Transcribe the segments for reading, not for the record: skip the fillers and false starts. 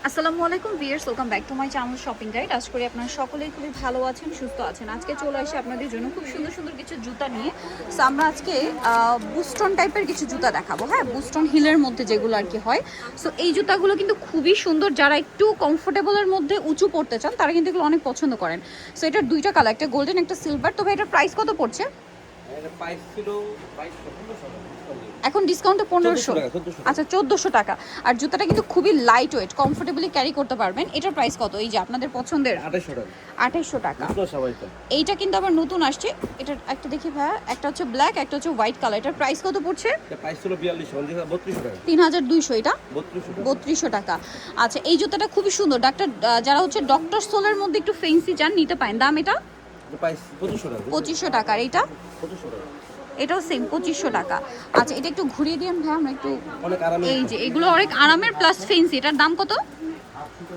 আসসালামু আলাইকুম viewers, welcome back to my channel shopping guide. আশা করি আপনারা সকলেই খুবই ভালো আছেন, সুস্থ আছেন। আজকে চলে আসি আপনাদের জন্য খুব সুন্দর সুন্দর কিছু জুতা নিয়ে। সো আমরা আজকে বুস্টন টাইপের কিছু জুতা দেখাবো। হ্যাঁ, বুস্টন হিলের মধ্যে যেগুলো আর কি হয়। সো এই জুতাগুলো কিন্তু খুবই সুন্দর। যারা একটু কমফোর্টেবলের মধ্যে উঁচু পড়তে চান তারা কিন্তু এগুলো অনেক পছন্দ করেন। সো এটার দুইটা কালার, একটা গোল্ডেন একটা সিলভার। তবে এটার প্রাইস কত পড়ছে? এখন ডিসকাউন্টে 1500। আচ্ছা, 1400 টাকা। আর জুতাটা কিন্তু খুবই লাইট ওয়েট, কমফোর্টেবলি ক্যারি করতে পারবেন। এটার প্রাইস কত? এই যে আপনাদের পছন্দের 2800 টাকা। এইটা কিন্তু আবার নতুন আসছে। এটা একটা দেখি ভাই, একটা হচ্ছে ব্ল্যাক, একটা হচ্ছে হোয়াইট কালার। এটার প্রাইস কত পড়ছে? প্রাইস হলো 3200 টাকা। 3200। এটা 3200 টাকা। আচ্ছা, এই জুতাটা খুবই সুন্দর। যারা হচ্ছে ডক্টর সোলের মধ্যে একটু ফেন্সি চান নিতে পারেন। দাম এটা প্রাইস 2500 টাকা। 2500 টাকা। আর এটা 2500 টাকা। এটাও সেম 2500 টাকা। আচ্ছা, এটা একটু ঘুরিয়ে দিন ভাই, আমরা একটু। অনেক আরামের। এই যে এগুলো অনেক আরামের প্লাস ফেন্সি। এটার দাম কত?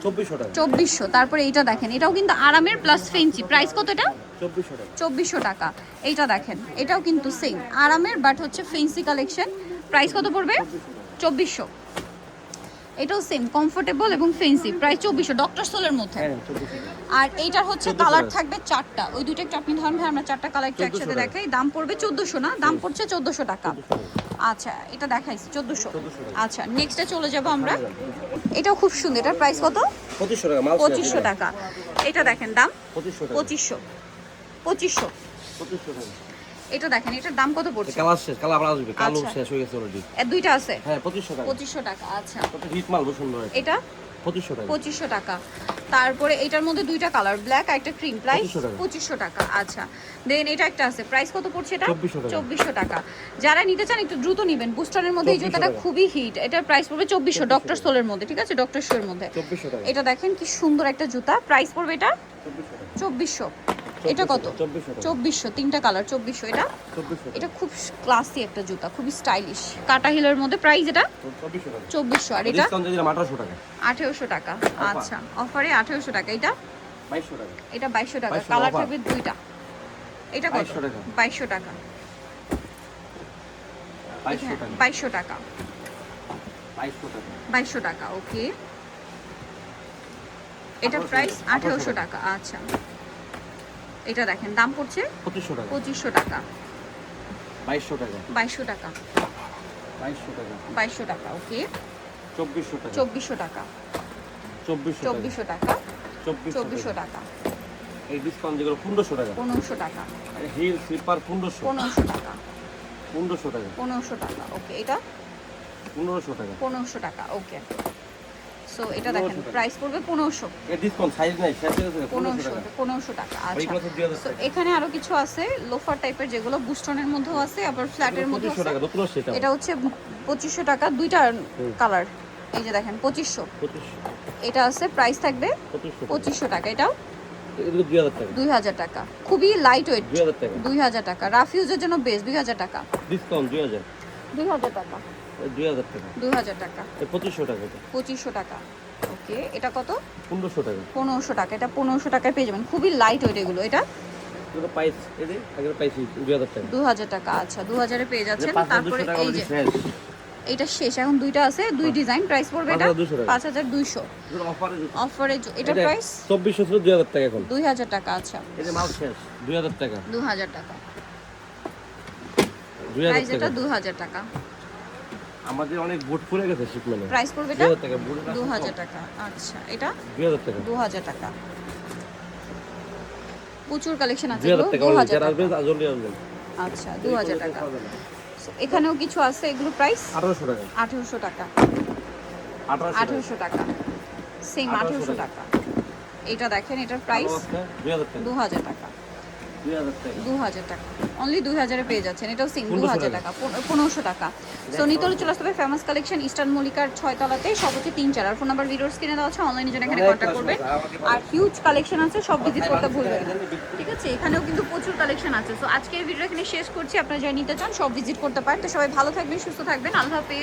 2400 টাকা। 2400। তারপরে এইটা দেখেন, এটাও কিন্তু আরামের প্লাস ফেন্সি। প্রাইস কত এটা? 2400 টাকা। 2400 টাকা। এইটা দেখেন, এটাও কিন্তু সেম আরামের বাট হচ্ছে ফেন্সি কালেকশন। প্রাইস কত পড়বে? 2400। এটাও সেম কমফোর্টেবল এবং ফেন্সি। প্রাইস 2400, ডক্টর সোলের মধ্যে। হ্যাঁ 2400 টাকা। আর এইটার হচ্ছে কালার থাকবে চারটা। ওই দুইটা একটু আপনি ধরেন ভাই, আমরা চারটা কালার একটু একসাথে 1400 দেখাই। দাম পড়বে 1400 না, দাম পড়ছে 1400 টাকা। আচ্ছা, এটা দেখাইছি 1400। আচ্ছা, নেক্সটে চলে যাব আমরা। এটাও খুব সুন্দর। এটার প্রাইস কত? 2500 টাকা। মাল 2500 টাকা। এটা দেখেন, দাম 2500 টাকা। 2500। 2500। 2500 টাকা। এটা দেখেন, এটার দাম কত পড়ছে? কালার শেষ, কালার আবার আসবে। কালো আচ্ছা। শেষ হয়ে গেছে অলরেডি। এর দুইটা আছে। হ্যাঁ 2500 টাকা। 2500 টাকা। আচ্ছা, কত হিট মাল, খুব সুন্দর। এটা 2500 টাকা। 2500 টাকা। তারপরে এটার মধ্যে দুইটা কালার, ব্ল্যাক আর একটা ক্রিম। প্রাইস 2500 টাকা। 2500 টাকা। আচ্ছা, দেন এটা একটা আছে। প্রাইস কত পড়ছে এটা? 2400 টাকা। 2400 টাকা। যারা নিতে চান একটু দ্রুত নেবেন। বুস্টারের মধ্যে এই 2400 জুতাটা টাকা। খুবই হিট। এটার প্রাইস পড়বে 2400, ডক্টর সোলের মধ্যে। ঠিক আছে, ডক্টর শোর মধ্যে। 2400 টাকা। এটা দেখেন কি সুন্দর একটা জুতা। প্রাইস পড়বে এটা 2400 টাকা। 2400। এটা কত? 2400 টাকা। 2400। তিনটা কালার 2400। এটা 2400 টাকা। এটা খুব ক্লাসি একটা জুতা, খুবই স্টাইলিশ, কাটা হিলের মধ্যে। প্রাইস এটা 2400 টাকা। 2400। আর এটা ডিসকাউন্ট দিয়ে দিলাম 1800 টাকা। 1800 টাকা। আচ্ছা, অফারে 1800 টাকা। এটা 2200 টাকা। এটা 2200 টাকা। 2200 কালার offer। থাকবে দুইটা। এটা কত? 2200 টাকা। 2200 টাকা। 2200 টাকা। 2200 টাকা। 2200 টাকা। 2200 টাকা। ওকে, এটা প্রাইস 1800 টাকা। আচ্ছা, এটা দেখেন, দাম পড়ছে 2500 টাকা। 2500 টাকা। 2200 টাকা। 2200 টাকা। 2200 টাকা। 2200 টাকা। ওকে, 2400 টাকা। 2400 টাকা। 2400 টাকা। 2400 টাকা। 2400 2400 টাকা। টাকা। এই ডিসকাউন্ট যেগুলো 1500 টাকা। 1500 টাকা। আর হিল স্লিপার 1500। 1500 টাকা। 1500 টাকা। 1500 টাকা। ওকে, এটা 1500 টাকা। 1500 টাকা। ওকে, সো এটা দেখেন, প্রাইস পড়বে 1500। এর ডিসকাউন্ট সাইজ নাই, শেষ হয়ে গেছে 1500 টাকা। 1500 টাকা। আচ্ছা, এইগুলো তো 2000 সো টাকা। এখানে আরো কিছু আছে লোফার টাইপের, যেগুলো বুস্টনের মধ্যেও আছে আবার ফ্ল্যাটের মধ্যেও 2500 আছে। টাকা নতুন আসছে এটা। এটা হচ্ছে 2500 টাকা। দুইটা কালার। এই যে দেখেন 2500। 2500। এটা আছে, প্রাইস থাকবে 2500 2500 টাকা। এটাও এগুলো 2000 টাকা। 2000 টাকা। খুবই লাইট ওয়েট। 2000 টাকা। 2000 টাকা। রাফ ইউজের জন্য বেস্ট। 2000 টাকা। ডিসকাউন্ট 2000। 2000 টাকা। 2000 টাকা। 2000 টাকা। এই 2500 টাকা এটা। 2500 টাকা। ওকে, এটা কত? 1500 টাকা। 1500 টাকা। এটা 1500 টাকায় পেয়ে যাবেন। খুবই লাইট ওয়েট এগুলো। এটা এগুলো প্রাইস এই যে আগের প্রাইস 2000 টাকা। 2000 টাকা। আচ্ছা, 2000 এ পেয়ে যাচ্ছেন। 5200 তারপরে টাকা এই যে অলরেডি শেষ। এটা শেষ, এখন দুইটা আছে, দুই ডিজাইন। প্রাইস পড়বে এটা 5200 টাকা। 5200। এগুলো অফারে অফারে এটা প্রাইস 2400 ছিল 2000 টাকা এখন। 2000 টাকা। আচ্ছা, এই যে মাল শেষ 2000 টাকা। 2000 টাকা। 2000 প্রাইস এটা টাকা। 2000 টাকা। আমাদের অনেক বুট ফুরে গেছে শিপমেন্টে। প্রাইস পড়বে এটা 2000 টাকা বুট। 2000 টাকা। আচ্ছা, এটা 2000 টাকা। 2000 টাকা। প্রচুর কালেকশন আছে 2000 এগুলো। টাকা। 2000 যারা আসবে টাকা। জলদি আসবেন। আচ্ছা, 2000 টাকা। So, এখানেও কিছু আছে, এগুলো প্রাইস 1800 টাকা। 1800 টাকা। 1800 টাকা। 1800 টাকা। সেম 1800 টাকা। এটা দেখেন, এটার প্রাইস 2000 টাকা। 2000 টাকা। 2000 টাকা। 2000 টাকা। অনলি 2000 এ পেয়ে যাচ্ছেন। এটাও সেম 1500 2000 টাকা। 1500 টাকা। সো নিতলে চলে আসতে হবে ফেমাস কালেকশন ইস্টার্ন মল্লিকার 6 তলাতে, সব হচ্ছে 3-4। আর ফোন নাম্বার ভিডিওর স্ক্রিনে দেওয়া আছে, অনলাইনে জন্য এখানে কন্ট্যাক্ট করবেন। আর হিউজ কালেকশন আছে, সব ভিজিট করতে ভুলবেন না। ঠিক আছে, এখানেও কিন্তু প্রচুর কালেকশন আছে। সো আজকে এই ভিডিও এখানে শেষ করছি। আপনারা যারা নিতে চান সব ভিজিট করতে পারেন। তো সবাই ভালো থাকবেন, সুস্থ থাকবেন। আল্লাহ হাফেজ।